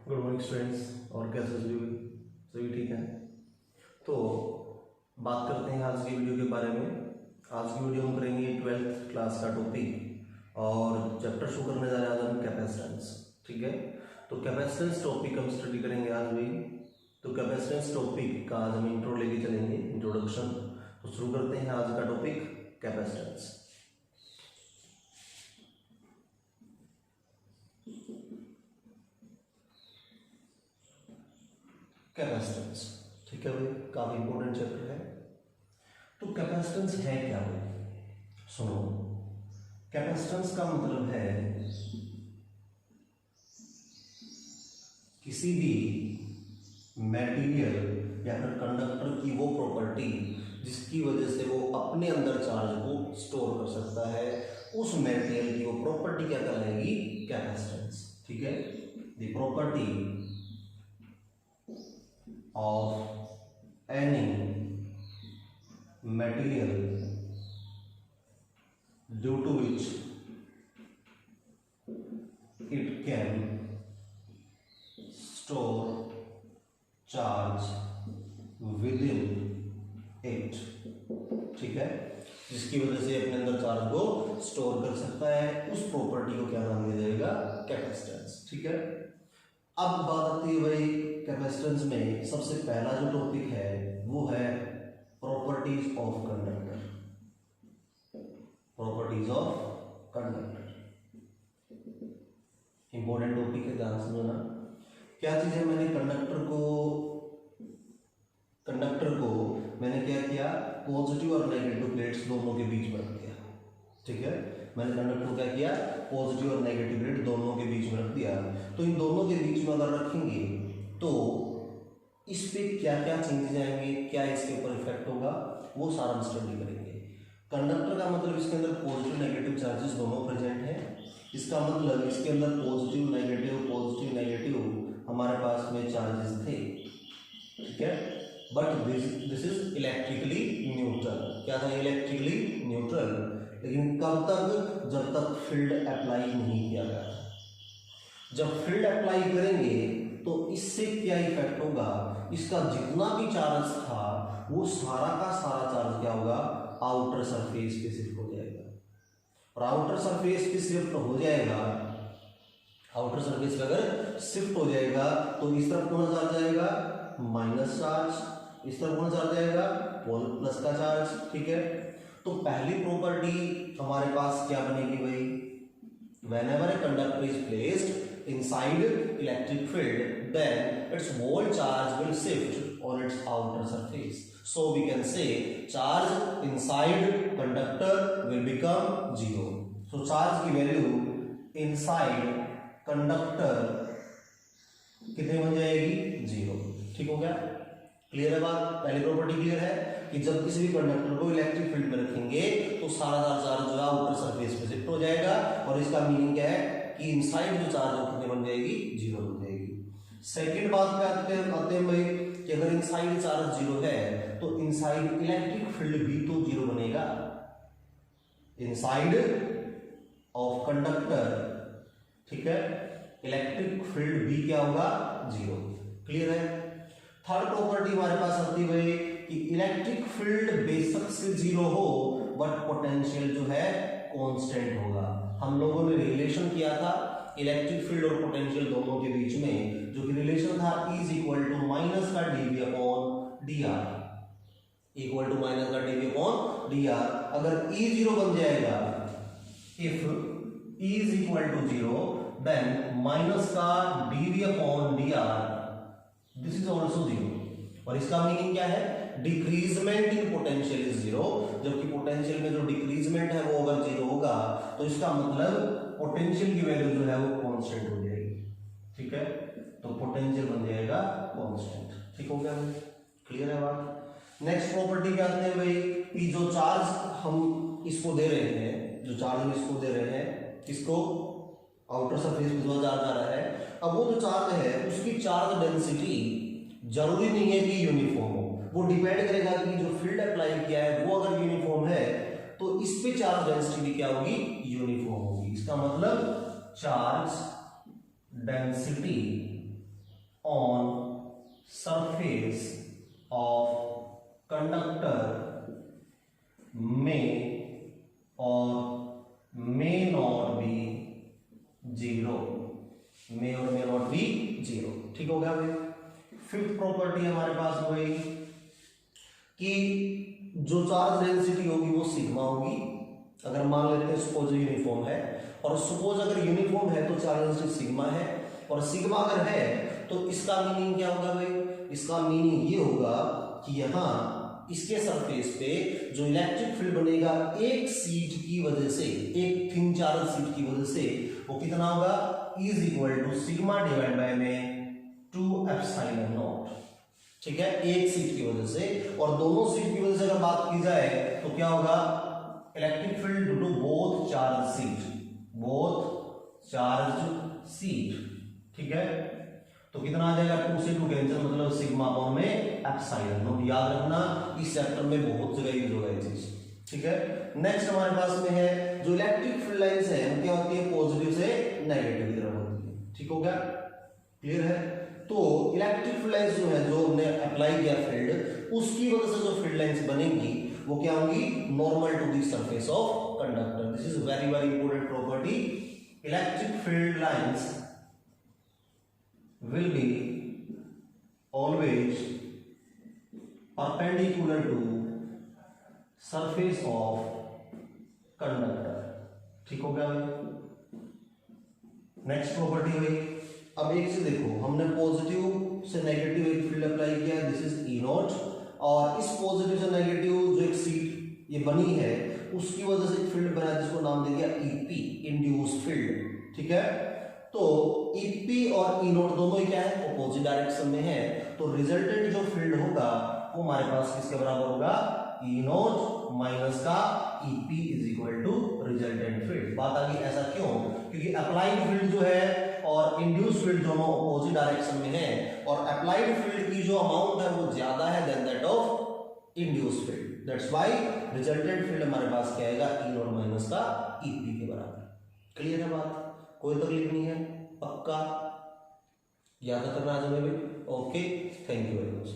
Good morning students. और कैसे सभी ठीक है। तो बात करते हैं आज की वीडियो के बारे में। आज की वीडियो हम करेंगे 12th क्लास का टॉपिक और चैप्टर शो करने जा रहे हैं आज हम कैपेसिटेंस। ठीक है, तो कैपेसिटेंस टॉपिक हम स्टडी करेंगे आज भी। तो कैपेसिटेंस टॉपिक का आज हम इंट्रो लेके चलेंगे, इंट्रोडक्शन। तो शुरू करते हैं आज का टॉपिक कैपेसिटेंस। कैपेसिटेंस, ठीक है भाई, काफी इंपॉर्टेंट चैप्टर है। तो कैपेसिटेंस है क्या भाई? सुनो, कैपेसिटेंस का मतलब है किसी भी मटेरियल या फिर कंडक्टर की वो प्रॉपर्टी जिसकी वजह से वो अपने अंदर चार्ज को स्टोर कर सकता है, उस मटेरियल की वो प्रॉपर्टी क्या कहलाएगी? कैपेसिटेंस। ठीक है, the property of any material due to which it can store charge within it। ठीक है, जिसकी वजह से अपने अंदर चार्ज को स्टोर कर सकता है, उस प्रॉपर्टी को क्या नाम दिया जाएगा? कैपेसिटेंस। ठीक है, अब बात आती है भाई कैपेसिटेंस में सबसे पहला जो टॉपिक है वो है properties of conductor. Properties of conductor important topic है, ध्यान समझना। क्या चीज है? मैंने कंडक्टर को मैंने क्या किया? पॉजिटिव और नेगेटिव प्लेट्स दोनों के बीच में रख दिया। ठीक है, मैंने कंडक्टर को क्या किया? पॉजिटिव और नेगेटिव प्लेट दोनों के बीच में रख दिया। तो इन दोनों के बीच में अगर रखेंगे तो इस पे क्या क्या चेंजेस आएंगे, क्या इसके ऊपर इफेक्ट होगा, वो सारा हम स्टडी करेंगे। कंडक्टर का मतलब इसके अंदर पॉजिटिव नेगेटिव चार्जेस दोनों प्रेजेंट हैं। इसका मतलब इसके अंदर पॉजिटिव नेगेटिव हमारे पास में चार्जेस थे। ठीक है, but this is electrically neutral. क्या था? Electrically neutral. लेकिन कब तक? जब तक फील्ड अप्लाई नहीं किया गया। जब फील्ड अप्लाई करेंगे तो इससे क्या इफेक्ट होगा? इसका जितना भी चार्ज था वो सारा का सारा चार्ज क्या होगा? आउटर सरफेस पे शिफ्ट हो जाएगा। और आउटर सरफेस पे शिफ्ट हो जाएगा, आउटर सरफेस पे अगर शिफ्ट हो जाएगा तो इस तरफ कौन चार्ज आएगा? Minus charge. इस तरफ कौन चार्ज आएगा? प्लस का चार्ज। ठीक है, तो पहली प्रॉपर्टी हमारे पास क्या बनेगी भाई? whenever a conductor is placed inside electric field, then its whole charge will shift on its outer surface. So we can say charge inside conductor will become 0. So charge की वैल्यू inside conductor कितनी बन जाएगी? 0। ठीक हो गया? Clear है बात? पहली प्रॉपर्टी क्लियर है कि जब किसी भी कंडक्टर को इलेक्ट्रिक फील्ड में रखेंगे तो सारा चार्ज जो है आउटर सरफेस पे शिफ्ट हो जाएगा। और इसका मीनिंग क्या है कि इनसाइड जो चार्ज है कितनी बन जाएगी? 0 बन जाएगी। सेकंड बात पे आते हैं भाई कि अगर इनसाइड चार्ज 0 है तो इनसाइड इलेक्ट्रिक फील्ड भी तो 0 बनेगा। इनसाइड ऑफ कंडक्टर, ठीक है, इलेक्ट्रिक फील्ड भी क्या होगा? 0। क्लियर है? थर्ड प्रॉपर्टी हमारे पास आती है भाई कि इलेक्ट्रिक फील्ड बेशक से 0 हो बट पोटेंशियल जो है कांस्टेंट होगा। हम लोगों ने रिलेशन किया था इलेक्ट्रिक फील्ड और पोटेंशियल दोनों के बीच में, जो कि रिलेशन था E इक्वल टू माइनस का dV upon dr। Equal to minus का dV अपॉन dr। अगर E 0 बन जाएगा, if E is equal to 0 then minus का dV upon dr this is also 0। और इसका मीनिंग क्या है? Decrement in potential is 0। जबकि पोटेंशियल में जो डिक्रीजमेंट है वो अगर 0 होगा तो इसका मतलब पोटेंशियल की वैल्यू जो है वो कांस्टेंट हो जाएगी। ठीक है, तो पोटेंशियल बन जाएगा कांस्टेंट। ठीक हो गया? क्लियर है बात? नेक्स्ट प्रॉपर्टी क्या आते हैं भाई कि जो चार्ज हम इसको दे रहे हैं, जो चार्ज हम इसको दे रहे हैं, किसको? आउटर सरफेस पे जो चार्ज आ रहा है, अब वो जो चार्ज है उसकी चार्ज डेंसिटी जरूरी नहीं है कि यूनिफॉर्म हो। वो डिपेंड करेगा कि जो फील्ड अप्लाई किया है वो अगर यूनिफॉर्म है तो इस पे चार्ज डेंसिटी क्या होगी? यूनिफॉर्म होगी। इसका मतलब charge density on surface of conductor में और मे नॉट बी जीरो, मे और मे नॉट बी जीरो। ठीक हो गया भाई। फिफ्थ प्रॉपर्टी हमारे पास भाई कि जो चार्ज डेंसिटी होगी वो सिग्मा होगी। अगर मान लेते हैं सपोज यूनिफॉर्म है, और सपोज अगर यूनिफॉर्म है तो चार्ज डेंसिटी सिग्मा है, और सिग्मा अगर है तो इसका मीनिंग क्या होगा भाई? इसका मीनिंग ये होगा कि यहां इसके सरफेस पे जो इलेक्ट्रिक फील्ड बनेगा एक सीट की वजह से, एक थिन चार्ज सीट की वजह से, वो कितना होगा? Is equal to sigma divide by में 2 एप्सिलॉन नॉट। ठीक है, एक सीट की वजह से, और दोनों सीट की वजह से अगर बात की जाए तो क्या होगा? Electric field due to both charge sheet, both charge sheet. ठीक है, तो कितना आ जाएगा? 2 से 2 कैंसिल, मतलब सिग्मा अपॉन में एप्सिलॉन नॉट। याद रखना, इस चैप्टर में बहुत जगह यूज होगा ये चीज। ठीक है, नेक्स्ट हमारे पास में है जो इलेक्ट्रिक फील्ड लाइंस है वो क्या होती है? पॉजिटिव से नेगेटिव की तरफ होती है। ठीक हो गया, क्लियर है? तो इलेक्ट्रिक फील्ड लाइंस जो है, जो हमने अप्लाई किया फील्ड, उसकी वजह से जो फील्ड लाइंस बनेंगी वो क्या होंगी? Normal to the surface of conductor. This is very very important property. Electric field lines will be always perpendicular to surface of conductor। ठीक हो गया भाई। नेक्स्ट प्रॉपर्टी भाई, अब एक चीज देखो, हमने पॉजिटिव से नेगेटिव एक फील्ड अप्लाई किया, दिस इज ई नॉट, और इस पॉजिटिव से नेगेटिव जो एक सीट ये बनी है उसकी वजह से एक फील्ड बना जिसको नाम दे दिया ईपी, इंड्यूस फील्ड। ठीक है, तो ईपी और ई नोट दोनों ही क्या है? अपोजिट डायरेक्शन में है, तो रिजल्टेंट जो फील्ड होगा वो हमारे पास किसके बराबर होगा? ई नोट माइनस का EP is equal to resultant field. बात आ गई। ऐसा क्यों? क्योंकि अप्लाइड फील्ड जो है और इंड्यूस फील्ड दोनों अपोजिट डायरेक्शन में है, और अप्लाइड फील्ड की जो अमाउंट है वो ज्यादा है then that of induce field. That's why resultant field हमारे पास क्या आएगा? ई नोट माइनस का ईपी के बराबर। क्लियर है बात? कोई तकलीफ नहीं है? पक्का याद करना आज में भी। Okay, thank you very much.